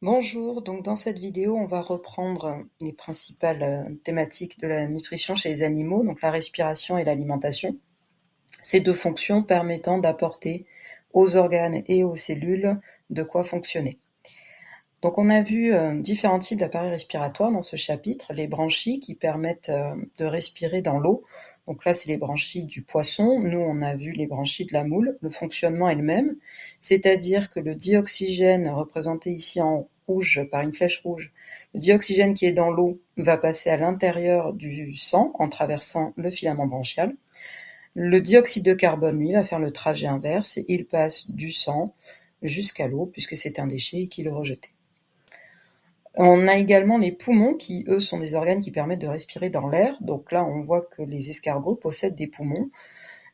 Bonjour, donc dans cette vidéo, on va reprendre les principales thématiques de la nutrition chez les animaux, donc la respiration et l'alimentation. Ces deux fonctions permettant d'apporter aux organes et aux cellules de quoi fonctionner. Donc on a vu différents types d'appareils respiratoires dans ce chapitre, les branchies qui permettent de respirer dans l'eau. Donc là, c'est les branchies du poisson. Nous, on a vu les branchies de la moule. Le fonctionnement est le même, c'est-à-dire que le dioxygène, représenté ici en rouge par une flèche rouge, le dioxygène qui est dans l'eau va passer à l'intérieur du sang en traversant le filament branchial. Le dioxyde de carbone, lui, va faire le trajet inverse. Il passe du sang jusqu'à l'eau, puisque c'est un déchet et qu'il est rejeté. On a également les poumons qui, eux, sont des organes qui permettent de respirer dans l'air. Donc là, on voit que les escargots possèdent des poumons.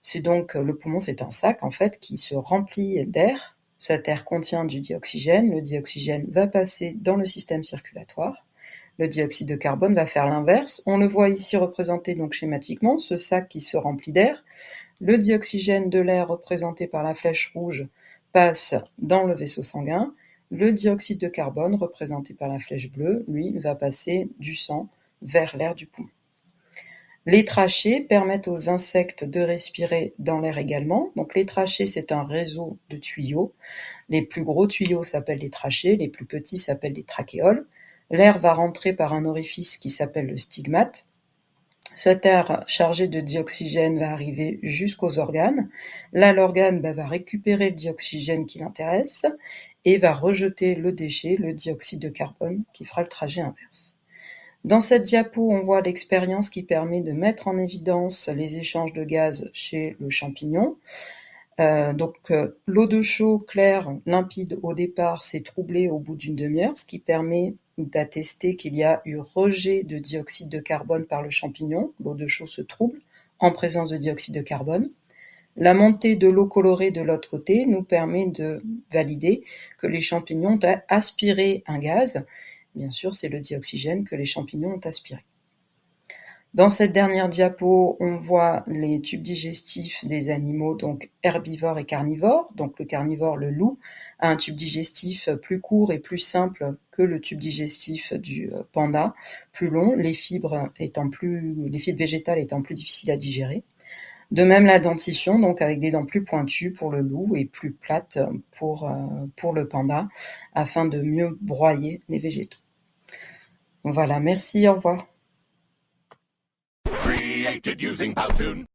C'est donc, le poumon, c'est un sac, en fait, qui se remplit d'air. Cet air contient du dioxygène. Le dioxygène va passer dans le système circulatoire. Le dioxyde de carbone va faire l'inverse. On le voit ici représenté donc schématiquement, ce sac qui se remplit d'air. Le dioxygène de l'air, représenté par la flèche rouge, passe dans le vaisseau sanguin. Le dioxyde de carbone, représenté par la flèche bleue, lui, va passer du sang vers l'air du poumon. Les trachées permettent aux insectes de respirer dans l'air également. Donc les trachées, c'est un réseau de tuyaux. Les plus gros tuyaux s'appellent les trachées, les plus petits s'appellent les trachéoles. L'air va rentrer par un orifice qui s'appelle le stigmate. Cet air chargé de dioxygène va arriver jusqu'aux organes. Là, l'organe va récupérer le dioxygène qui l'intéresse et va rejeter le déchet, le dioxyde de carbone, qui fera le trajet inverse. Dans cette diapo, on voit l'expérience qui permet de mettre en évidence les échanges de gaz chez le champignon. L'eau de chaux claire, limpide au départ, s'est troublée au bout d'une demi-heure, ce qui permet d'attester qu'il y a eu rejet de dioxyde de carbone par le champignon. L'eau de chaux se trouble en présence de dioxyde de carbone. La montée de l'eau colorée de l'autre côté nous permet de valider que les champignons ont aspiré un gaz. Bien sûr, c'est le dioxygène que les champignons ont aspiré. Dans cette dernière diapo, on voit les tubes digestifs des animaux, donc herbivores et carnivores. Donc le carnivore, le loup, a un tube digestif plus court et plus simple que le tube digestif du panda, plus long, les fibres végétales étant plus difficiles à digérer. De même la dentition, donc avec des dents plus pointues pour le loup et plus plates pour le panda, afin de mieux broyer les végétaux. Voilà, merci, au revoir. Created using Powtoon.